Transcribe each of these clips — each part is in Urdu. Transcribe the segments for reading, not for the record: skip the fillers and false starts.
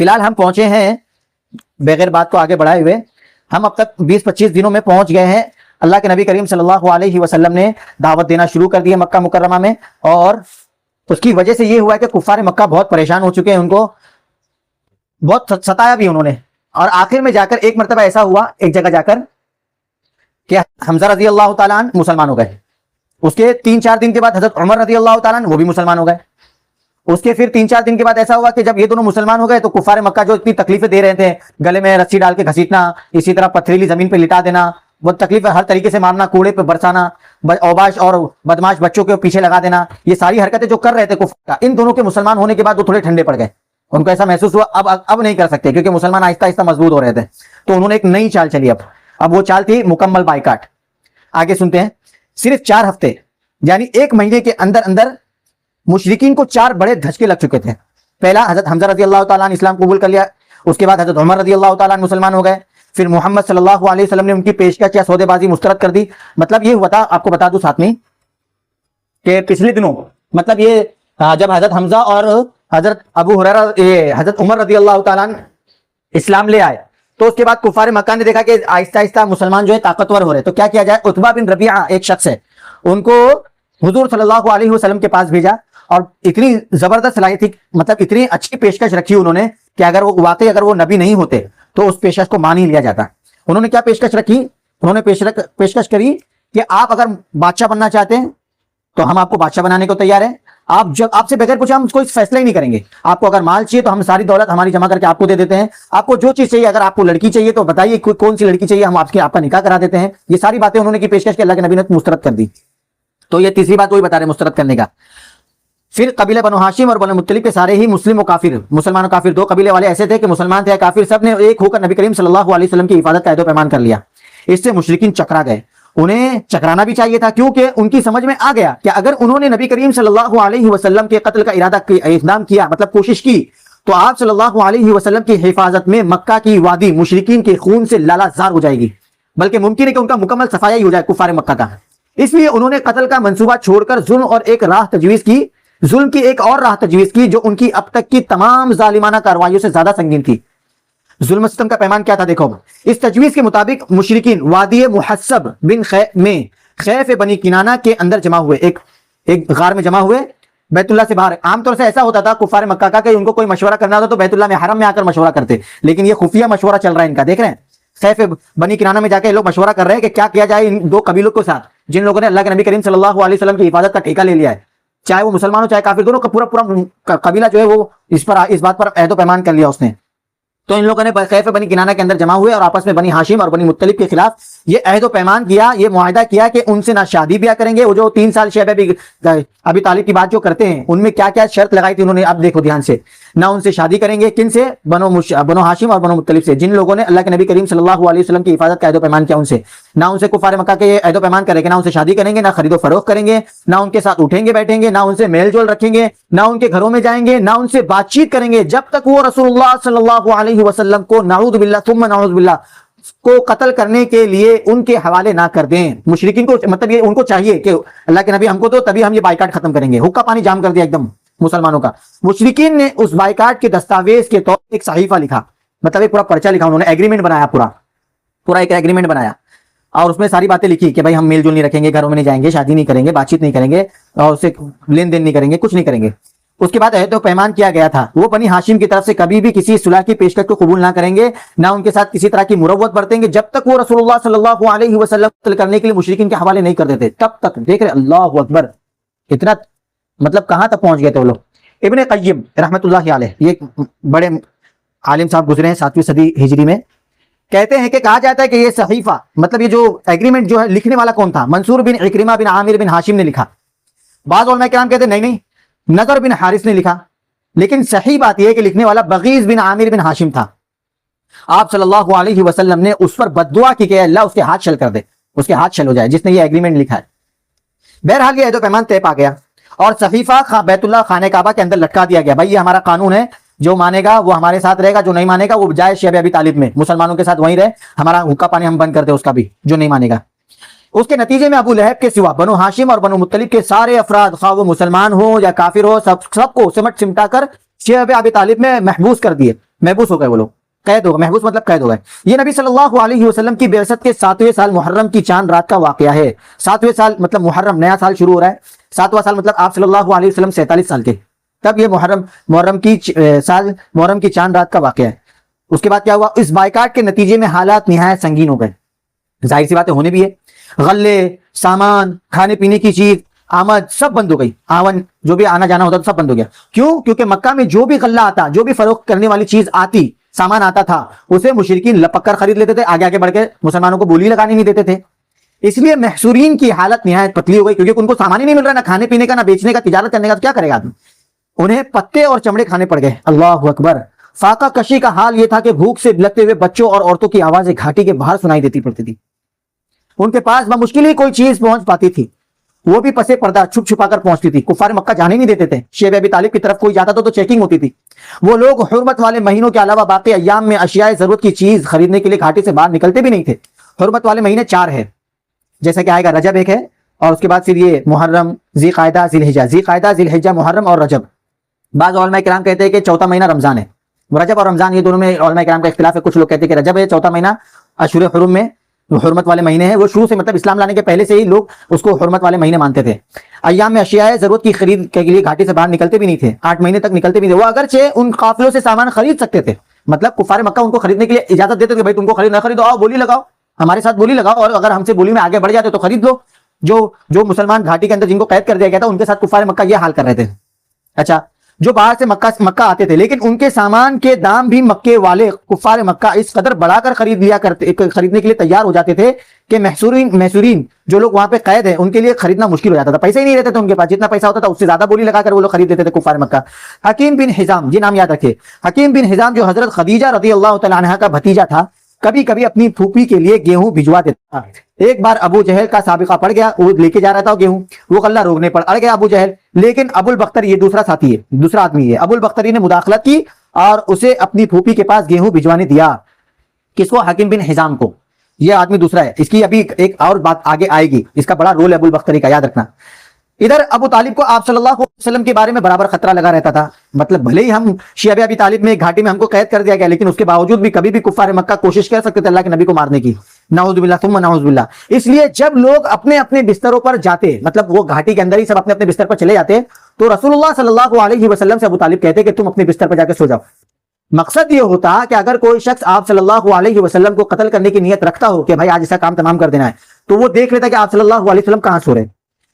فی الحال ہم پہنچے ہیں بغیر بات کو آگے بڑھائے ہوئے، ہم اب تک 20-25 دنوں میں پہنچ گئے ہیں۔ اللہ کے نبی کریم صلی اللہ علیہ وسلم نے دعوت دینا شروع کر دی ہے مکہ مکرمہ میں، اور اس کی وجہ سے یہ ہوا ہے کہ کفار مکہ بہت پریشان ہو چکے ہیں، ان کو بہت ستایا بھی انہوں نے، اور آخر میں جا کر ایک مرتبہ ایسا ہوا ایک جگہ جا کر کہ حمزہ رضی اللہ تعالیٰ عنہ مسلمان ہو گئے، اس کے 3-4 دن کے بعد حضرت عمر رضی اللہ تعالیٰ عنہ وہ بھی مسلمان ہو گئے، اس کے پھر 3-4 دن کے بعد ایسا ہوا کہ جب یہ دونوں مسلمان ہو گئے تو کفار مکہ جو اتنی تکلیفیں دے رہے تھے، گلے میں رسی ڈال کے گھسیٹنا، اسی طرح پتھریلی زمین پہ لٹا دینا، وہ تکلیف ہر طریقے سے مارنا، کوڑے پہ برسانا، اوباش اور بدماش بچوں کے پیچھے لگا دینا، یہ ساری حرکتیں جو کر رہے تھے کفار، ان دونوں کے مسلمان ہونے کے بعد وہ تھوڑے ٹھنڈے پڑ گئے، ان کو ایسا محسوس ہوا اب نہیں کر سکتے، کیونکہ مسلمان آہستہ آہستہ مضبوط ہو رہے تھے، تو انہوں نے ایک نئی چال چلی، اب وہ چال تھی مکمل بائیکاٹ۔ آگے سنتے ہیں، صرف 4 ہفتے یعنی 1 مہینے کے اندر اندر مشرکین کو 4 بڑے دھچکے لگ چکے تھے۔ پہلا، حضرت حمزہ رضی اللہ تعالیٰ عنہ اسلام قبول کر لیا، اس کے بعد حضرت عمر رضی اللہ تعالیٰ عنہ مسلمان ہو گئے، پھر محمد صلی اللہ علیہ وسلم نے ان کی پیشکش یا سودے بازی مسترد کر دی۔ مطلب یہ ہوا تھا، آپ کو بتا دوں ساتھ میں، کہ پچھلے دنوں مطلب یہ جب حضرت حمزہ اور حضرت ابو ہریرہ حضرت عمر رضی اللہ تعالیٰ عنہ اسلام لے آئے، تو اس کے بعد کفار مکہ نے دیکھا کہ آہستہ آہستہ مسلمان جو ہے طاقتور ہو رہے، تو کیا کیا جائے، عتبہ بن ربیعہ ایک شخص ہے، ان کو حضور صلی اللہ علیہ وسلم کے پاس بھیجا، اور اتنی زبردست صلاحیت تھی، مطلب اتنی اچھی پیشکش رکھی انہوں نے کہ اگر وہ نبی نہیں ہوتے تو اس پیشکش کو مان ہی لیا جاتا۔ انہوں نے کیا پیشکش رکھی، انہوں نے پیشکش کری کہ آپ اگر بادشاہ بننا چاہتے ہیں تو ہم آپ کو بادشاہ بنانے کو تیار ہیں، آپ سے بغیر پوچھے ہم کوئی فیصلہ ہی نہیں کریں گے، آپ کو اگر مال چاہیے تو ہم ساری دولت ہماری جمع کر کے آپ کو دے دیتے ہیں، آپ کو جو چیز چاہیے، اگر آپ کو لڑکی چاہیے تو بتائیے کون سی لڑکی چاہیے، ہم آپ کا نکاح کرا دیتے ہیں۔ یہ ساری باتیں انہوں نے کی پیشکش کی، اللہ کے نبی نے مسترد کر دی۔ تو یہ تیسری بات وہی بتا رہے مسترد کرنے کا۔ پھر قبیلہ بنو ہاشم اور بنو مطلب کے سارے ہی مسلم و کافر، مسلمان و کافر 2 قبیلے والے ایسے تھے کہ مسلمان تھے کافر، سب نے ایک ہو کر نبی کریم صلی اللہ علیہ وسلم کی حفاظت کا عہد و پیمان کر لیا۔ اس سے مشرکین چکرا گئے، انہیں چکرانا بھی چاہیے تھا، کیونکہ ان کی سمجھ میں آ گیا کہ اگر انہوں نے نبی کریم صلی اللہ علیہ وسلم کے قتل کا اقدام کیا، مطلب کوشش کی، تو آپ صلی اللہ علیہ وسلم کی حفاظت میں مکہ کی وادی مشرکین کے خون سے لالا زار ہو جائے گی، بلکہ ممکن ہے کہ ان کا مکمل صفایا ہی ہو جائے کفار مکہ کا۔ اس لیے انہوں نے قتل کا منصوبہ چھوڑ کر ظلم کی ایک اور راہ تجویز کی جو ان کی اب تک کی تمام ظالمانہ کارروائیوں سے زیادہ سنگین تھی۔ ظلم و ستم کا پیمان کیا تھا، دیکھو، اس تجویز کے مطابق مشرکین وادی محسب بن میں خیف بنی کنانہ کے اندر جمع ہوئے، ایک غار میں جمع ہوئے، بیت اللہ سے باہر۔ عام طور سے ایسا ہوتا تھا کفار مکہ کا کہ ان کو کوئی مشورہ کرنا ہوتا تو بیت اللہ میں حرم میں آ کر مشورہ کرتے، لیکن یہ خفیہ مشورہ چل رہا ہے ان کا، دیکھ رہے ہیں، خیف بنی کنانہ میں جا کے لوگ مشورہ کر رہے ہیں کہ کیا کیا جائے ان 2 قبیلوں کے ساتھ جن لوگوں نے اللہ کے نبی کریم صلی اللہ علیہ وسلم کی حفاظت کا ٹھیکہ لے لیا ہے، چاہے وہ مسلمان ہو چاہے کافر، دونوں کا پورا قبیلہ جو ہے وہ اس بات پر عہد و پیمان کر لیا اس نے۔ تو ان لوگوں نے خیف بنی کنانہ کے اندر جمع ہوئے اور آپس میں بنی ہاشم اور بنی مطلب کے خلاف یہ عہد و پیمان کیا، یہ معاہدہ کیا کہ ان سے نہ شادی بیاہ کریں گے، وہ جو 3 سال شیب ابی طالب کی بات جو کرتے ہیں ان میں کیا کیا شرط لگائی تھی انہوں نے، اب دیکھو دھیان سے، نہ ان سے شادی کریں گے، کن سے، بنو ہاشم اور بنو مطلب سے، جن لوگوں نے اللہ کے نبی کریم صلی اللہ علیہ وسلم کی حفاظت کا عہد و پیمان کیا، ان سے نہ ان سے کفار مکہ کے عہد و پیمان کریں گے، نہ ان سے شادی کریں گے، نہ خرید و فروخت کریں گے، نہ ان کے ساتھ اٹھیں گے بیٹھیں گے، نہ ان سے میل جول رکھیں گے، نہ ان کے گھروں میں جائیں گے، نہ ان سے بات چیت کریں گے جب تک وہ رسول اللہ صلی اللہ علیہ وسلم کو نعوذ باللہ ثم نعوذ باللہ کو قتل کرنے کے لیے ان کے حوالے نہ کر دیں۔ مشرکین کو مطلب یہ ان کو چاہیے کہ اللہ کے نبی ہم کو تو تبھی ہم یہ بائیکاٹ ختم کریں گے، حقہ پانی جام کر دیا ایک دم مسلمانوں کا۔ مشرکین نے اس بائیکاٹ کے دستاویز کے طور پر ایک صحیفہ لکھا، مطلب ایک پورا پرچہ لکھا، انہوں نے ایگریمنٹ بنایا، پورا ایک ایگریمنٹ بنایا، اور اس میں ساری باتیں لکھی کہ بھائی ہم میل جول نہیں رکھیں گے، گھروں میں نہیں جائیں گے، شادی نہیں کریں گے، بات چیت نہیں کریں گے، اور اسے لین دین نہیں کریں گے، کچھ نہیں کریں گے۔ اس کے بعد عہد و پیمان کیا گیا تھا وہ بنی ہاشم کی طرف سے کبھی بھی کسی صلح کی پیشکش کو قبول نہ کریں گے، نہ ان کے ساتھ کسی طرح کی مروت برتیں گے جب تک وہ رسول اللہ صلی اللہ علیہ وسلم قتل کرنے کے لیے مشرکین کے حوالے نہیں کر دیتے، تب تک۔ دیکھ رہے اللہ اکبر، اتنا مطلب کہاں تک پہنچ گئے تھے وہ لوگ۔ ابن قیم رحمۃ اللہ علیہ، یہ ایک بڑے عالم صاحب گزرے ہیں 7ویں صدی ہجری میں، کہتے ہیں کہ کہا جاتا ہے کہ یہ صحیفہ مطلب یہ جو ایگریمنٹ جو ہے لکھنے والا کون تھا، منصور بن عکرمہ بن عامر بن ہاشم نے لکھا۔ بعض علماء کرام کہتے ہیں نہیں، نضر بن حارث نے لکھا، لیکن صحیح بات یہ ہے کہ لکھنے والا بغیض بن عامر بن ہاشم تھا۔ آپ صلی اللہ علیہ وسلم نے اس پر بددعا کی کہ اللہ اس کے ہاتھ شل کر دے، اس کے ہاتھ شل ہو جائے جس نے یہ ایگریمنٹ لکھا ہے۔ بہرحال یہ عہد و پیمان طے پا گیا اور صحیفہ بیت اللہ خانہ کعبہ کے اندر لٹکا دیا گیا، بھائی یہ ہمارا قانون ہے، جو مانے گا وہ ہمارے ساتھ رہے گا، جو نہیں مانے گا وہ جائے شیب ابی طالب میں، مسلمانوں کے ساتھ وہیں رہے، ہمارا حقہ پانی ہم بند کر دے اس کا بھی، جو نہیں مانے گا۔ اس کے نتیجے میں ابو لہب کے سوا بنو ہاشم اور بنو مطلب کے سارے افراد، خواہ وہ مسلمان ہو یا کافر ہو، سب کو سمٹا کر شیب ابی طالب میں محبوس کر دیے، محبوس ہو گئے وہ لوگ، قید ہو گئے، محبوس مطلب قید ہو گئے۔ یہ نبی صلی اللہ علیہ وسلم کی بعثت کے 7ویں سال محرم کی چاند رات کا واقعہ ہے۔ 7ویں سال مطلب محرم، نیا سال شروع ہو رہا ہے، 7واں سال مطلب آپ صلی اللہ علیہ وسلم 47 سال کے، تب یہ محرم کی چاند رات کا واقعہ ہے۔ اس کے بعد کیا ہوا؟ اس بائیکاٹ کے نتیجے میں حالات نہایت سنگین ہو گئے، ظاہر سی باتیں ہونے بھی ہے، غلے، سامان، کھانے پینے کی چیز، آمد سب بند ہو گئی، آون جو بھی آنا جانا ہوتا تو سب بند ہو گیا۔ کیوں؟ کیونکہ مکہ میں جو بھی غلہ آتا، جو بھی فروخت کرنے والی چیز آتی، سامان آتا تھا، اسے مشرکین لپک کر خرید لیتے تھے، آگے آگے بڑھ کے مسلمانوں کو بولی لگانے نہیں دیتے تھے۔ اس لیے محصورین کی حالت نہایت پتلی ہو گئی، کیونکہ ان کو سامان ہی نہیں مل رہا، نہ کھانے پینے کا، نہ بیچنے کا، تجارت کرنے کا، تو کیا کرے گا آدمی؟ انہیں پتے اور چمڑے کھانے پڑ گئے۔ اللہ اکبر۔ فاقہ کشی کا حال یہ تھا کہ بھوک سے بلکتے ہوئے بچوں اور عورتوں کی آوازیں گھاٹی کے باہر سنائی دیتی پڑتی تھی، ان کے پاس بمشکل ہی کوئی چیز پہنچ پاتی تھی، وہ بھی پسے پردہ چھپ چھپا کر پہنچتی تھی۔ کفار مکہ جانے نہیں دیتے تھے، شیب ابی طالب کی طرف کوئی جاتا تو چیکنگ ہوتی تھی۔ وہ لوگ حرمت والے مہینوں کے علاوہ باقی ایام میں اشیاء ضرورت کی چیز خریدنے کے لیے گھاٹی سے باہر نکلتے بھی نہیں تھے۔ حرمت والے مہینے 4 ہے، جیسا کہ آئے گا، رجب ایک ہے، اور اس کے بعد پھر یہ محرم، ذی قعدہ، ذی الحجہ، محرم اور رجب۔ بعض علماء کرام کہتے ہیں کہ چوتھا مہینہ رمضان ہے۔ رجب اور رمضان یہ دونوں میں علماء کرام کا اختلاف ہے، کچھ لوگ کہتے ہیں کہ رجب ہے چوتھا مہینہ، اشہر حرم میں حرمت والے مہینے ہیں، وہ شروع سے مطلب اسلام لانے کے پہلے سے ہی لوگ اس کو حرمت والے مہینے مانتے تھے۔ ایام میں اشیاء ضرورت کی خرید کے لیے گھاٹی سے باہر نکلتے بھی نہیں تھے، 8 مہینے تک نکلتے بھی نہیں تھے۔ وہ اگرچہ ان قافلوں سے سامان خرید سکتے تھے، مطلب کفار مکہ ان کو خریدنے کے لیے اجازت دیتے تھے، بھائی تم کو خرید نہ خریدو، آؤ بولی لگاؤ، ہمارے ساتھ بولی لگاؤ، اور اگر ہم سے بولی میں آگے بڑھ جاتے تو خرید لو۔ جو مسلمان گھاٹی کے اندر جن کو قید کر دیا گیا تھا، ان کے ساتھ کفار مکہ یہ حال کر رہے تھے۔ اچھا، جو باہر سے مکہ آتے تھے، لیکن ان کے سامان کے دام بھی مکے والے کفار مکہ اس قدر بڑھا کر خریدنے کے لیے تیار ہو جاتے تھے کہ محصورین جو لوگ وہاں پہ قید ہیں، ان کے لیے خریدنا مشکل ہو جاتا تھا، پیسے ہی نہیں رہتے تھے ان کے پاس، جتنا پیسہ ہوتا تھا اس سے زیادہ بولی لگا کر وہ لوگ خرید دیتے تھے کفار مکہ۔ حکیم بن حزام، یہ نام یاد رکھے، حکیم بن حزام جو حضرت خدیجہ رضی اللہ تعالی عنہا کا بھتیجا تھا، کبھی کبھی اپنی پھوپھی کے لیے گیہوں بھجوا دیتا تھا۔ ایک بار ابو جہل کا سابقہ پڑ گیا، وہ لے کے جا رہا تھا گیہوں، وہ غلہ روکنے پر اڑ گیا ابو جہل، لیکن ابو البختری، یہ دوسرا ساتھی ہے، دوسرا آدمی ہے، ابو البختری نے مداخلت کی اور اسے اپنی پھوپھی کے پاس گیہوں بھجوانے دیا۔ کس کو؟ حکیم بن حزام کو۔ یہ آدمی دوسرا ہے، اس کی ابھی ایک اور بات آگے آئے گی، اس کا بڑا رول ہے ابو البختری کا، یاد رکھنا۔ ادھر ابو طالب کو آپ صلی اللہ علیہ وسلم کے بارے میں برابر خطرہ لگا رہتا تھا، مطلب بھلے ہی ہم شیب ابی طالب میں ایک گھاٹی میں ہم کو قید کر دیا گیا، لیکن اس کے باوجود بھی کبھی بھی کفار مکہ کوشش کر سکتے تھے اللہ کے نبی کو مارنے کی، نعوذ باللہ ثم نعوذ باللہ۔ اس لیے جب لوگ اپنے اپنے بستروں پر جاتے، مطلب وہ گھاٹی کے اندر ہی سب اپنے اپنے بستر پر چلے جاتے، تو رسول اللہ صلی اللہ علیہ وسلم سے ابو طالب کہتے کہ تم اپنے بستر پر جا کے سو جاؤ۔ مقصد یہ ہوتا کہ اگر کوئی شخص آپ صلی اللہ علیہ وسلم کو قتل کرنے کی نیت رکھتا ہو کہ بھائی آج اس کا کام تمام کر دینا ہے، تو وہ دیکھ لیتا کہ آپ صلی اللہ علیہ وسلم کہاں سو رہے۔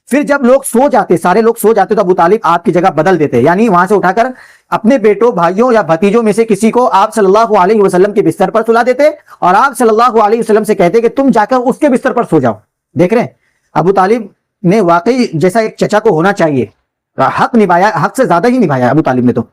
پھر جب لوگ سو جاتے، سارے لوگ سو جاتے، تو ابو طالب آپ کی جگہ بدل دیتے، یعنی وہاں سے اٹھا کر اپنے بیٹوں، بھائیوں یا بھتیجوں میں سے کسی کو آپ صلی اللہ علیہ وسلم کے بستر پر سلا دیتے، اور آپ صلی اللہ علیہ وسلم سے کہتے کہ تم جا کر اس کے بستر پر سو جاؤ۔ دیکھ رہے ہیں ابو طالب نے واقعی جیسا ایک چچا کو ہونا چاہیے حق نبھایا، حق سے زیادہ ہی نبھایا ابو طالب نے۔ تو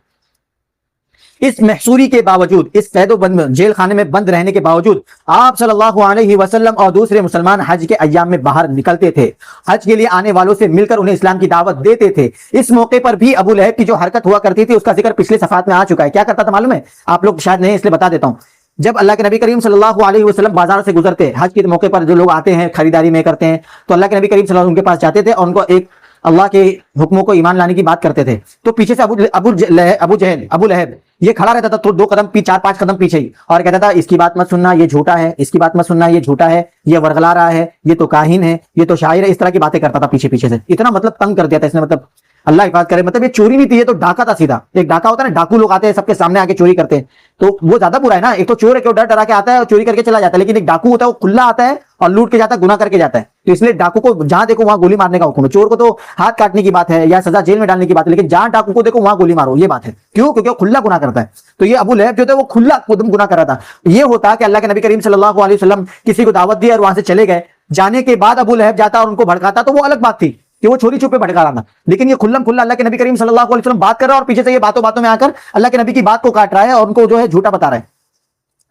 اس محصوری کے باوجود، اس قید و بند جیل خانے میں بند رہنے کے باوجود، آپ صلی اللہ علیہ وسلم اور دوسرے مسلمان حج کے ایام میں باہر نکلتے تھے، حج کے لیے آنے والوں سے مل کر انہیں اسلام کی دعوت دیتے تھے۔ اس موقع پر بھی ابو لہب کی جو حرکت ہوا کرتی تھی، اس کا ذکر پچھلے صفحات میں آ چکا ہے۔ کیا کرتا تھا معلوم ہے؟ آپ لوگ شاید نہیں، اس لیے بتا دیتا ہوں۔ جب اللہ کے نبی کریم صلی اللہ علیہ وسلم بازار سے گزرتے، حج کے موقع پر جو لوگ آتے ہیں خریداری میں کرتے ہیں، تو اللہ کے نبی کریم صلی اللہ علیہ وسلم ان کے پاس جاتے تھے اور ان کو ایک اللہ کے حکموں کو ایمان لانے کی بات کرتے تھے، تو پیچھے سے ابو لہب یہ کھڑا رہتا تھا، تو 4-5 قدم پیچھے ہی، اور کہتا تھا اس کی بات مت سننا، یہ جھوٹا ہے، اس کی بات مت سننا، یہ جھوٹا ہے، یہ ورغلا رہا ہے، یہ تو کاہن ہے، یہ تو شاعر ہے، اس طرح کی باتیں کرتا تھا پیچھے سے۔ اتنا مطلب تنگ کر دیا تھا اس نے، مطلب اللہ حفاظت کرے، مطلب یہ چوری نہیں تھی، یہ تو ڈاکہ تھا سیدھا۔ ایک ڈاکہ ہوتا ہے نا، ڈاکو لوگ آتے ہیں سب کے سامنے آ کے چوری کرتے ہیں، تو وہ زیادہ برا ہے نا۔ ایک تو چور ہے کہ وہ ڈر ڈرا کے آتا ہے اور چوری کر کے چلا جاتا ہے، لیکن ایک ڈاکو ہوتا ہے وہ کھلا آتا ہے اور لوٹ کے جاتا ہے، گناہ کر کے جاتا ہے۔ تو اس لیے ڈاکو کو جہاں دیکھو وہاں گولی مارنے کا حکم ہے۔ چور کو تو ہاتھ کاٹنے کی بات ہے یا سزا جیل میں ڈالنے کی بات ہے، لیکن جہاں ڈاکو کو دیکھو وہاں گولی مارو، یہ بات ہے۔ کیوں؟ کیونکہ وہ کھلا گناہ کرتا ہے۔ تو یہ ابو لہب جو تھا وہ کھلا گناہ کر رہا تھا۔ یہ ہوتا کہ اللہ کے نبی کریم صلی اللہ علیہ وسلم کسی کو دعوت دی اور وہاں سے چلے گئے، جانے کے بعد ابو لہب جاتا اور ان کو بھڑکاتا، تو وہ الگ بات تھی کہ وہ چھوری چھپے بھڑکا رہا تھا، لیکن یہ کھلم کھلا اللہ کے نبی کریم صلی اللہ علیہ وسلم بات کر رہا ہے اور پیچھے سے یہ باتوں میں آ کر اللہ کے نبی کی بات کو کاٹ رہا ہے اور ان کو جو ہے جھوٹا بتا رہا ہے۔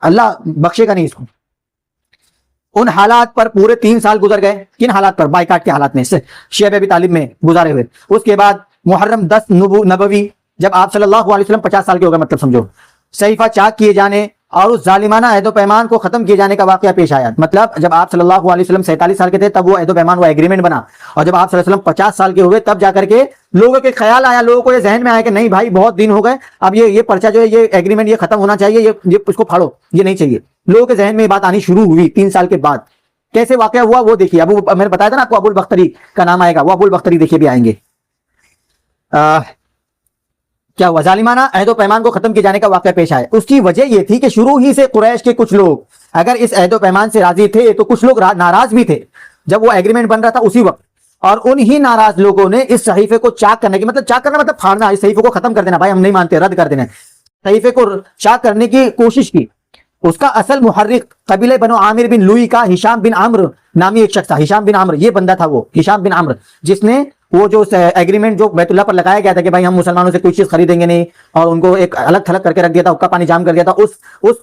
اللہ بخشے گا نہیں اس کو۔ ان حالات پر پورے 3 سال گزر گئے۔ کن حالات پر؟ بائیکاٹ کے حالات میں، شیب ابی طالب میں گزارے ہوئے۔ اس کے بعد محرم 10 نبوی، جب آپ صلی اللہ علیہ وسلم 50 سال کے ہو گئے، مطلب سمجھو، صحیفہ چاک کیے جانے اور اس ظالمانہ عہد و پیمان کو ختم کیے جانے کا واقعہ پیش آیا. مطلب جب آپ صلی اللہ علیہ وسلم 47 سال کے تھے تب وہ عہد و پیمان، وہ ایگریمنٹ بنا، اور جب آپ صلی اللہ علیہ وسلم 50 سال کے ہوئے تب جا کر کے لوگوں کے خیال آیا، لوگوں کو یہ ذہن میں آیا کہ نہیں بھائی بہت دن ہو گئے، اب یہ پرچہ جو ہے یہ ایگریمنٹ یہ ختم ہونا چاہیے، یہ اس کو پھاڑو، یہ نہیں چاہیے. لوگوں کے ذہن میں یہ بات آنی شروع ہوئی 3 سال کے بعد. کیسے واقعہ ہوا وہ دیکھیے. میں نے بتایا تھا نا آپ کو ابو البختری کا نام آئے گا، وہ ابو البختری دیکھیے بھی آئیں گے. کیا ہوا؟ ظالمانہ عہد و پیمان کو ختم کیے جانے کا واقعہ پیش آیا. اس کی وجہ یہ تھی کہ شروع ہی سے قریش کے کچھ لوگ اگر اس عہد و پیمان سے راضی تھے تو کچھ لوگ ناراض بھی تھے جب وہ ایگریمنٹ بن رہا تھا اسی وقت. اور انہی ناراض لوگوں نے اس صحیفے کو چاک کرنے کی، مطلب چاک کرنا مطلب پھاڑنا، اس صحیفے کو ختم کر دینا، بھائی ہم نہیں مانتے، رد کر دینا، صحیفے کو چاک کرنے کی کوشش کی. اس کا اصل محرک قبیلہ بنو عامر بن لوئی کا ہشام بن عمرو نامی ایک شخص تھا. ہشام بن عمرو یہ بندہ تھا، وہ ہشام بن عمرو جس نے وہ جو ایگریمنٹ جو بیت اللہ پر لگایا گیا تھا کہ بھائی ہم مسلمانوں سے کوئی چیز خریدیں گے نہیں، اور ان کو ایک الگ تھلگ کر کے رکھ دیا تھا، حقہ پانی جام کر دیا تھا، اس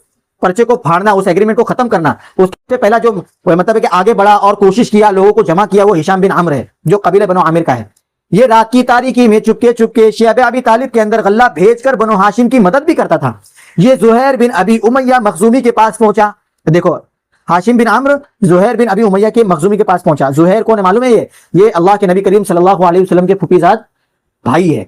پرچے کو پھاڑنا، اس ایگریمنٹ کو ختم کرنا، اس سے پہلا جو مطلب ہے کہ آگے بڑھا اور کوشش کیا، لوگوں کو جمع کیا، وہ ہشام بن عمرو ہے جو قبیلہ بنو عامر کا ہے. یہ رات کی تاریکی میں چپکے چپکے شیب ابی طالب کے اندر غلہ بھیج کر بنو ہاشم کی مدد بھی کرتا تھا. یہ زہیر بن ابی امیہ مخزومی کے پاس پہنچا. دیکھو ہاشم بن عمرو زہیر بن ابی امیہ کے مخزومی کے پاس پہنچا. زہیر کون ہے معلوم ہے؟ یہ اللہ کے نبی کریم صلی اللہ علیہ وسلم کے پھوپھی زاد بھائی ہے،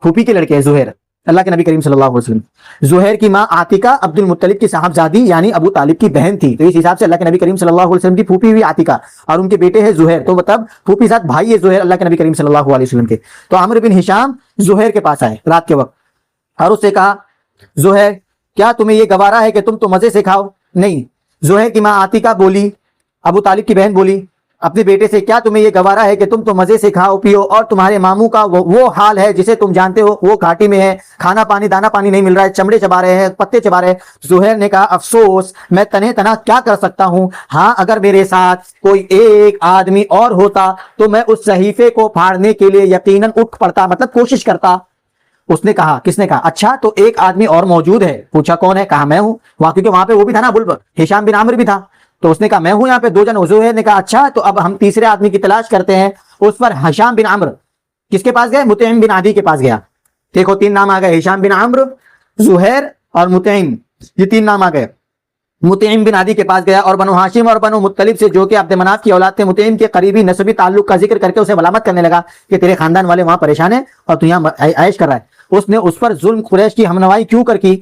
پھوپھی کے لڑکے ہے زہیر، اللہ کے نبی کریم صلی اللہ علیہ وسلم. زہیر کی ماں عاتکہ عبد المطلب کی صاحبزادی یعنی ابو طالب کی بہن تھی، تو اس حساب سے اللہ کے نبی کریم صلی اللہ علیہ وسلم کی پھوپھی ہوئی عاتکہ اور ان کے بیٹے ہے زہیر، تو مطلب پھوپھی زاد بھائی ہے زہیر اللہ کے نبی کریم صلی اللہ علیہ وسلم کے. تو عمرو بن ہشام زہیر کے پاس آئے رات کے وقت اور اس سے کہا زہیر کیا تمہیں یہ گوارا ہے کہ تم تو مزے سے کھاؤ؟ نہیں. زہیر کی ماں عاتکہ بولی، ابو طالب کی بہن بولی اپنے بیٹے سے کیا تمہیں یہ گوارا ہے کہ تم تو مزے سے کھاؤ پیو، اور تمہارے ماموں کا وہ حال ہے جسے تم جانتے ہو، وہ گھاٹی میں ہے، کھانا پانی دانا پانی نہیں مل رہا ہے، چمڑے چبا رہے ہیں، پتے چبا رہے ہیں. زہیر نے کہا افسوس، میں تنہ تنہا کیا کر سکتا ہوں، ہاں اگر میرے ساتھ کوئی ایک آدمی اور ہوتا تو میں اس صحیفے کو پھاڑنے کے لیے یقیناً اٹھ پڑتا، مطلب کوشش کرتا. اس نے کہا، کس نے کہا؟ اچھا تو ایک آدمی اور موجود ہے. پوچھا کون ہے؟ کہا میں ہوں. کیونکہ وہاں پہ وہ بھی تھا نا ہشام بن عامر بھی تھا، تو اس نے کہا میں ہوں یہاں پہ. 2 جن. زہیر نے کہا اچھا تو اب ہم تیسرے آدمی کی تلاش کرتے ہیں. اس پر ہشام بن عمرو کس کے پاس گئے؟ مطعم بن عدی کے پاس گیا. دیکھو 3 نام آ گئے، ہشام بن عمرو، زہیر اور مطعم، یہ 3 نام آ گئے. مطعم بن عدی کے پاس گیا اور بنو ہاشم اور بنو مطلب سے جو کہ عبد مناف کی اولاد تھے مطعم کے قریبی نسبی تعلق کا ذکر کر کے اسے ملامت کرنے لگا کہ تیرے خاندان والے وہاں پریشان ہیں اور تو یہاں عیش کر رہا ہے. اس نے اس پر ظلم قریش کی ہمنوائی کیوں کر کی؟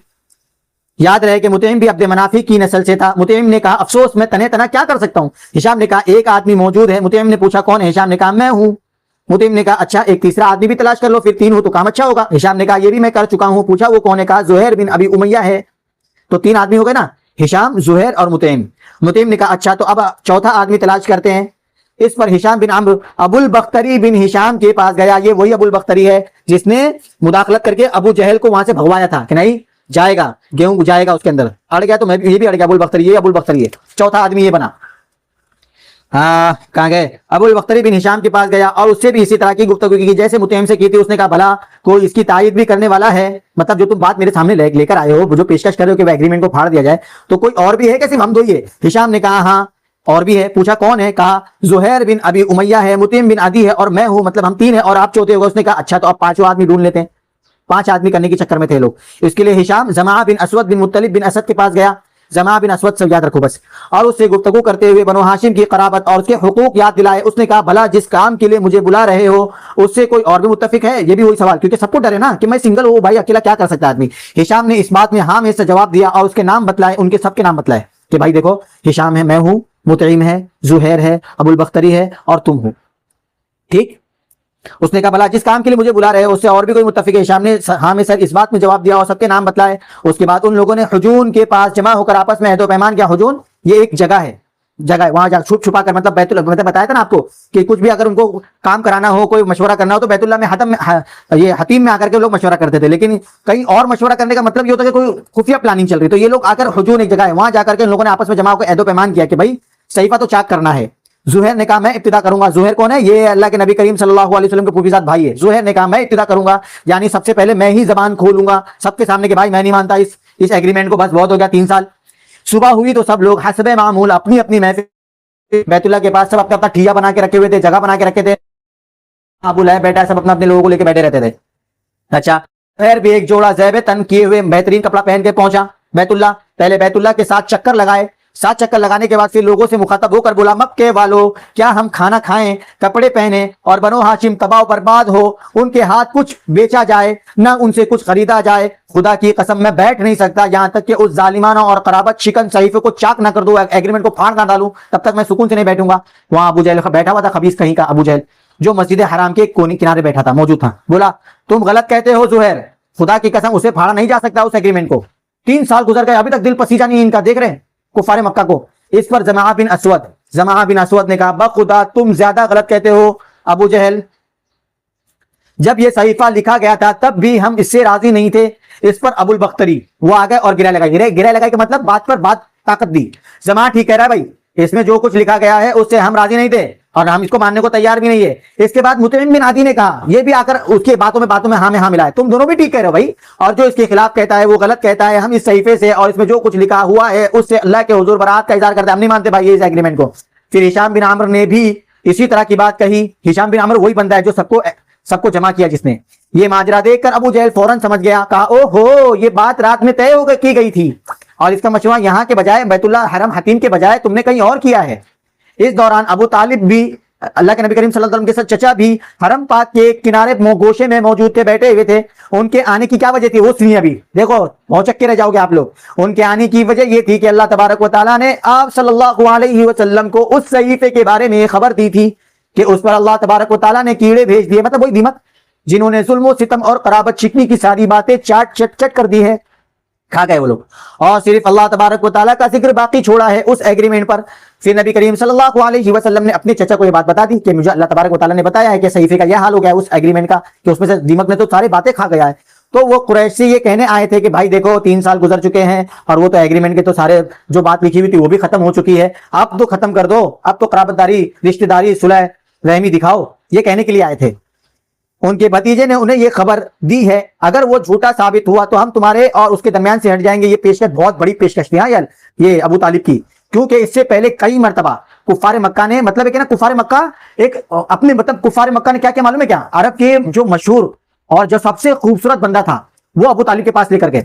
یاد رہے کہ مطعم بھی عبد منافی کی نسل سے تھا. مطعم نے کہا افسوس، میں تنہ تنہا کیا کر سکتا ہوں. ہشام نے کہا ایک آدمی موجود ہے. مطعم نے پوچھا کون ہے؟ ہشام نے کہا میں ہوں. مطعم نے کہا اچھا ایک تیسرا آدمی بھی تلاش کر لو، پھر 3 ہو تو کام اچھا ہوگا. ہشام نے کہا یہ بھی میں کر چکا ہوں. پوچھا وہ کون ہے؟ کہا زہیر بن ابی امیہ ہے. تو 3 آدمی ہو گئے نا، ہشام، زہیر اور مطعم. مطعم نے کہا اچھا تو اب چوتھا آدمی تلاش کرتے ہیں. اس پر ہشام بن عمرو ابو البختری بن ہشام کے پاس گیا. یہ وہی ابو البختری ہے جس نے مداخلت کر کے ابو جہل کو وہاں سے بھگوایا تھا کہ نہیں جائے گا، گیہوں جائے گا، اس کے اندر اڑ گیا تو میں یہ بھی اڑ گیا. ابو البختری، یہ ابو البختری ہے. چوتھا آدمی یہ بنا. ہاں کہاں گئے؟ ابو البختری بن ہشام کے پاس گیا اور اس سے بھی اسی طرح کی گفتگو کی جیسے مطعم سے کی تھی. اس نے کہا بھلا کوئی اس کی تائید بھی کرنے والا ہے؟ مطلب جو تم بات میرے سامنے لے کر آئے ہو، جو پیشکش کر رہے ہو کہ وہ ایگریمنٹ کو پھاڑ دیا جائے، تو کوئی اور بھی ہے کہ صرف ہم دو ہی ہے؟ ہشام نے کہا ہاں اور بھی ہے. پوچھا کون ہے؟ کہا زہیر بن ابی امیہ ہے، مطعم بن عدی ہے اور میں ہوں، مطلب ہم 3 ہیں اور آپ چوتھے ہو گئے. اس نے کہا اچھا تو اب 5 آدمی ڈھونڈ لیتے ہیں. 5 آدمی کرنے کے چکر میں تھے لوگ. اس کے لیے ہشام زمعہ بن اسود بن مطلب بن اسد کے پاس گیا. زمعہ بن اسود سے یاد رکھو بس، اور اس سے گفتگو کرتے ہوئے بنو ہاشم کی قرابت اور اس کے حقوق یاد دلائے. اس نے کہا بھلا جس کام کے لیے مجھے بلا رہے ہو اس سے کوئی اور بھی متفق ہے؟ یہ بھی وہی سوال، کیونکہ سب کو ڈر ہے نا کہ میں سنگل ہوں بھائی، اکیلا کیا کر سکتا ہے آدمی. ہشام نے اس بات میں ہاں میں سے جواب دیا اور اس کے نام بتلائے، ان کے سب کے نام بتلائے کہ بھائی دیکھو ہشام ہے، میں ہوں، مطعم ہے، زہیر ہے، ابو البختری ہے اور تم ہو. ٹھیک. اس نے کہا بھلا جس کام کے لیے مجھے بلا رہے ہو اس سے اور بھی کوئی متفق ہے؟ ہشام نے ہاں میں سر اس بات میں جواب دیا اور سب کے نام بتلائے. اس کے بعد ان لوگوں نے حجون کے پاس جمع ہو کر آپس میں عہد و پیمان کیا. حجون یہ ایک جگہ ہے، وہاں جا چھپ چھپا کر، مطلب بیت اللہ، بتایا تھا نا آپ کو کہ کچھ بھی اگر ان کو کام کرانا ہو، کوئی مشورہ کرنا ہو تو بیت اللہ میں یہ حتیم میں آ کر کے لوگ مشورہ کرتے تھے. لیکن کہیں اور مشورہ کرنے کا مطلب یہ ہوتا ہے کہ کوئی خفیہ پلاننگ چل رہی، تو یہ لوگ آ کر حجون ایک جگہ ہے وہاں جا کر کے ان لوگوں نے آپس میں جمع ہو کر عہد و پیمان کیا کہ بھائی صحیفہ تو چاک کرنا ہے. زہیر نے کہا میں ابتدا کروں گا. زہیر کون ہے؟ یہ اللہ کے نبی کریم صلی اللہ علیہ وسلم کے پھوپھی زاد بھائی ہے. زہیر نے کہا میں ابتدا کروں گا، یعنی سب سے پہلے میں ہی زبان کھولوں گا سب کے سامنے کہ بھائی میں نہیں مانتا اس ایگریمنٹ کو، بس بہت ہو گیا 3 سال. صبح ہوئی تو سب لوگ حسب معمول اپنی اپنی محفل بیت اللہ کے پاس سب اپنا اپنا ٹھیا بنا کے رکھے ہوئے تھے، جگہ بنا کے رکھے تھے. ابو لہب بیٹا سب اپنے اپنے لوگوں کو لے کے بیٹھے رہتے تھے. اچھا خیر بھی ایک جوڑا زیب تن کیے ہوئے بہترین کپڑا پہن کے پہنچا بیت اللہ. پہلے بیت اللہ کے 7 چکر لگائے، 7 چکر لگانے کے بعد پھر لوگوں سے مخاطب ہو کر بولا مکے والو کیا ہم کھانا کھائیں، کپڑے پہنے اور بنو ہاشم تباہ و برباد ہو، ان کے ہاتھ کچھ بیچا جائے نہ ان سے کچھ خریدا جائے، خدا کی قسم میں بیٹھ نہیں سکتا یہاں تک کہ اس ظالمانہ اور قرابت شکن صحیفے کو چاک نہ کر دوں، ایگریمنٹ کو پھاڑ نہ ڈالوں، تب تک میں سکون سے نہیں بیٹھوں گا۔ وہاں ابو جہل بیٹھا ہوا تھا، خبیث کہیں کا ابو جہل، جو مسجد حرام کے کونے کنارے بیٹھا تھا، موجود تھا، بولا تم غلط کہتے ہو زہیر، خدا کی قسم اسے پھاڑا نہیں جا سکتا اس ایگریمنٹ کو۔ 3 سال گزر گئے، ابھی تک دل پسیجا نہیں ان کا، دیکھ رہے ہیں کفار مکہ کو۔ اس پر زمعہ بن اسود نے کہا بخدا تم زیادہ غلط کہتے ہو ابو جہل، جب یہ صحیفہ لکھا گیا تھا تب بھی ہم اس سے راضی نہیں تھے۔ اس پر ابو البختری وہ آ گئے اور گرہ لگائی کہ مطلب بات پر بات طاقت دی۔ زمعہ ٹھیک کہہ رہا ہے بھائی، اس میں جو کچھ لکھا گیا ہے اس سے ہم راضی نہیں تھے اور ہم اس کو ماننے کو تیار بھی نہیں ہے۔ اس کے بعد مطعم بن عدی نے کہا، یہ بھی آ کر اس کے باتوں میں ہاں ملا ہے، تم دونوں بھی ٹھیک کہہ رہے ہو بھائی، اور جو اس کے خلاف کہتا ہے وہ غلط کہتا ہے، ہم اس صحیفے سے اور اس میں جو کچھ لکھا ہوا ہے اس سے اللہ کے حضور برات کا اظہار کرتے ہیں، ہم نہیں مانتے بھائی اس ایگریمنٹ کو۔ پھر ہشام بن عامر نے بھی اسی طرح کی بات کہی۔ ہشام بن عامر وہی بندہ ہے جو سب کو جمع کیا جس نے۔ یہ ماجرا دیکھ کر ابو جہل فوراً سمجھ گیا، کہا او ہو یہ بات رات میں طے ہو کی گئی تھی اور اس کا مشورہ یہاں کے بجائے بیت اللہ حرم حتیم کے بجائے تم نے کہیں اور کیا ہے۔ اس دوران ابو طالب بھی اللہ کے نبی کریم صلی اللہ علیہ وسلم کے ساتھ چچا بھی حرم پاک کے کنارے گوشے میں موجود تھے، بیٹھے ہوئے تھے۔ ان کے آنے کی کیا وجہ تھی؟ وہ سنیے ابھی، دیکھو بہت چکے رہ جاؤ گے آپ لوگ۔ ان کے آنے کی وجہ یہ تھی کہ اللہ تبارک و تعالیٰ نے آپ صلی اللہ علیہ وسلم کو اس صحیفے کے بارے میں خبر دی تھی کہ اس پر اللہ تبارک و تعالیٰ نے کیڑے بھیج دیے، مطلب وہی دیمک جنہوں نے ظلم و ستم اور قرابت شکنی کی ساری باتیں چٹ کر دی ہے، کھا گئے وہ لوگ، اور صرف اللہ تبارک و تعالیٰ کا ذکر باقی چھوڑا ہے اس ایگریمنٹ پر۔ پھر نبی کریم صلی اللہ علیہ وسلم نے اپنے چچا کو یہ بات بتا دی کہ مجھے اللہ تبارک و تعالیٰ نے بتایا ہے کہ صحیفے کا یہ حال ہو گیا ہے اس ایگریمنٹ کا، کہ اس میں سے دیمک نے تو ساری باتیں کھا گیا ہے۔ تو وہ قریش سے یہ کہنے آئے تھے کہ بھائی دیکھو 3 سال گزر چکے ہیں اور وہ تو ایگریمنٹ کے تو سارے جو بات لکھی ہوئی تھی وہ بھی ختم ہو چکی ہے، اب تو ختم کر دو، اب تو قرابت داری، رشتہ داری، صلح رحمی دکھاؤ، یہ کہنے کے لیے آئے تھے۔ ان کے بھتیجے نے انہیں یہ خبر دی ہے، اگر وہ جھوٹا ثابت ہوا تو ہم تمہارے اور اس کے درمیان سے ہٹ جائیں گے۔ یہ پیشکش بہت بڑی پیشکش تھی یار یہ ابو طالب کی، کیونکہ اس سے پہلے کئی مرتبہ کفار مکہ نے مطلب ہے کہ نا کفار مکہ ایک اپنے مطلب کفار مکہ نے کیا معلوم ہے کیا، عرب کے جو مشہور اور جو سب سے خوبصورت بندہ تھا وہ ابو طالب کے پاس لے کر گئے،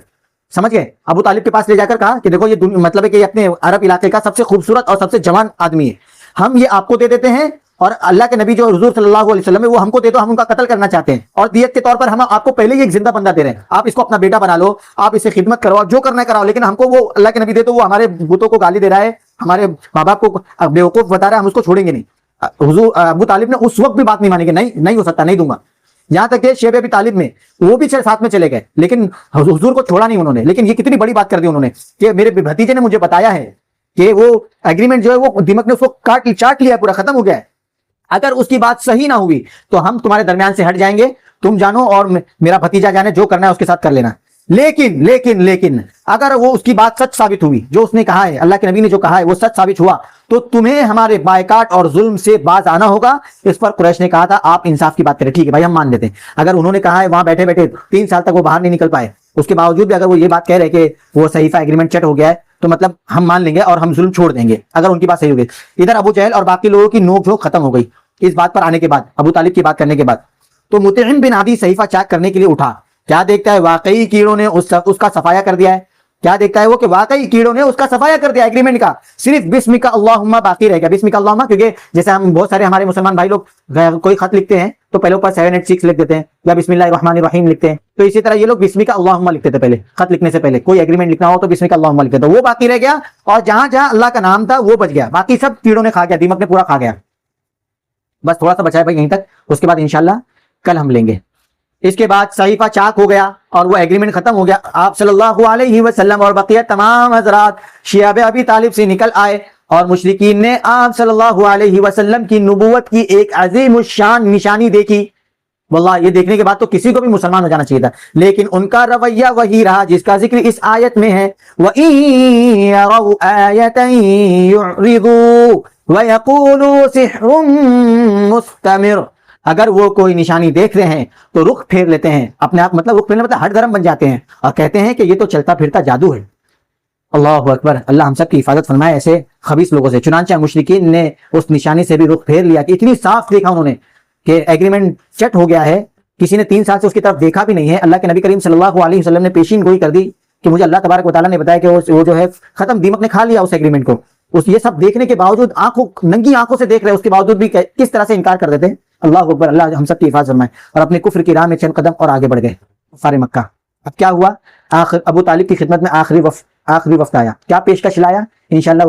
سمجھ گئے، ابو طالب کے پاس لے جا کر کہا کہ دیکھو یہ مطلب ہے کہ یہ اپنے عرب علاقے کا سب سے خوبصورت اور سب سے جوان آدمی ہے، ہم یہ آپ کو دے دیتے ہیں اور اللہ کے نبی جو حضور صلی اللہ علیہ وسلم ہے وہ ہم کو دے دو، ہم ان کا قتل کرنا چاہتے ہیں اور دیت کے طور پر ہم آپ کو پہلے ہی ایک زندہ بندہ دے رہے ہیں، آپ اس کو اپنا بیٹا بنا لو، آپ اسے خدمت کرو، جو کرنا ہے کراؤ، لیکن ہم کو وہ اللہ کے نبی دے دو، وہ ہمارے بتوں کو گالی دے رہا ہے، ہمارے ماں باپ کو بیوقوف بتا رہا ہے، ہم اس کو چھوڑیں گے نہیں۔ حضور ابو طالب نے اس وقت بھی بات نہیں مانی کہ نہیں ہو سکتا، نہیں دوں گا، یہاں تک کہ شیب ابی طالب میں وہ بھی ساتھ میں چلے گئے، لیکن حضور کو چھوڑا نہیں انہوں نے۔ لیکن یہ کتنی بڑی بات کر دی انہوں نے کہ میرے بھتیجے نے مجھے بتایا ہے کہ وہ ایگریمنٹ جو ہے وہ دیمک نے اس کو چاٹ لیا، پورا ختم ہو گیا ہے، اگر اس کی بات صحیح نہ ہوئی تو ہم تمہارے درمیان سے ہٹ جائیں گے، تم جانو اور میرا بھتیجا جانے، جو کرنا ہے اس کے ساتھ کر لینا۔ لیکن اگر وہ اس کی بات سچ ثابت ہوئی، جو اس نے کہا ہے، اللہ کے نبی نے جو کہا ہے وہ سچ ثابت ہوا، تو تمہیں ہمارے بائیکاٹ اور ظلم سے باز آنا ہوگا۔ اس پر قریش نے کہا تھا آپ انصاف کی بات کریں، ٹھیک ہے بھائی ہم مان لیتے ہیں، اگر انہوں نے کہا ہے وہاں بیٹھے 3 سال تک وہ باہر نہیں نکل پائے، اس کے باوجود بھی اگر وہ یہ بات کہہ رہے کہ وہ صحیفہ ایگریمنٹ چٹ ہو گیا ہے تو مطلب ہم مان لیں گے اور ہم ظلم چھوڑ دیں گے، اگر ان کی بات صحیح ہوگی۔ ادھر ابو جہل اور باقی لوگوں کی نوک جھوک ختم ہو گئی اس بات پر آنے کے بعد، ابو طالب کی بات کرنے کے بعد۔ تو مطعم بن عدی صحیفہ چیک کرنے کے لیے اٹھا، کیا دیکھتا ہے واقعی کیڑوں نے اس کا صفایا کر دیا ہے، کیا دیکھتا ہے وہ کہ واقعی کیڑوں نے اس کا صفایا کر دیا ایگریمنٹ کا، صرف بسمک اللہم باقی رہ گیا، بسمک اللہم، کیونکہ جیسے ہم بہت سارے ہمارے مسلمان بھائی لوگ کوئی خط لکھتے ہیں تو پہلے اوپر 786 لکھ دیتے ہیں یا بسم اللہ الرحمن الرحیم لکھتے ہیں، تو اسی طرح یہ لوگ بسمک اللہم لکھتے تھے پہلے، خط لکھنے سے پہلے کوئی ایگریمنٹ لکھنا ہو تو بسمک اللہم لکھتے تھے، وہ باقی رہ گیا، اور جہاں جہاں اللہ کا نام تھا وہ بچ گیا، باقی سب کیڑوں نے کھا گیا، دیمک نے پورا کھا گیا، بس تھوڑا سا بچا ہے بھائی یہیں تک، اس کے بعد انشاءاللہ کل ہم لیں گے۔ اس کے بعد صحیفہ چاک ہو گیا اور وہ ایگریمنٹ ختم ہو گیا، آپ صلی اللہ علیہ وسلم اور بقیہ تمام حضرات شیعہ ابی طالب سے نکل آئے، اور مشرکین نے آپ صلی اللہ علیہ وسلم کی نبوت کی ایک عظیم الشان نشانی دیکھی۔ واللہ یہ دیکھنے کے بعد تو کسی کو بھی مسلمان ہو جانا چاہیے تھا، لیکن ان کا رویہ وہی رہا جس کا ذکر اس آیت میں ہے، وَإِن يَرَوْا آيَةً يُعْرِضُوا وَيَقُولُوا سِحْرٌ مُسْتَمِرٌ، اگر وہ کوئی نشانی دیکھ رہے ہیں تو رخ پھیر لیتے ہیں اپنے آپ، مطلب رخ پھیرنے مطلب ہٹ دھرم بن جاتے ہیں اور کہتے ہیں کہ یہ تو چلتا پھرتا جادو ہے۔ اللہ اکبر، اللہ ہم سب کی حفاظت فرمائے ایسے خبیث لوگوں سے۔ چنانچہ مشرکین نے اس نشانی سے بھی رخ پھیر لیا کہ اتنی صاف دیکھا انہوں نے کہ ایگریمنٹ چٹ ہو گیا ہے، کسی نے 3 سال سے اس کی طرف دیکھا بھی نہیں ہے۔ اللہ کے نبی کریم صلی اللہ علیہ وسلم نے پیشین گوئی کر دی کہ مجھے اللہ تبارک و تعالیٰ نے بتایا کہ وہ جو ہے ختم، دیمک نے کھا لیا اس ایگریمنٹ کو، یہ سب دیکھنے کے باوجود ننگی آنکھوں سے دیکھ رہے، اس کے باوجود بھی کس طرح سے انکار کر دیتے ہیں. اللہ اکبر، اللہ ہم سب کی حفاظت فرمائے. اور اپنے کفر کی راہ میں چند قدم اور آگے بڑھ گئے کفار مکہ. اب کیا ہوا؟ ابو طالب کی خدمت میں آخری وفد آیا. کیا پیشکش لایا؟ انشاءاللہ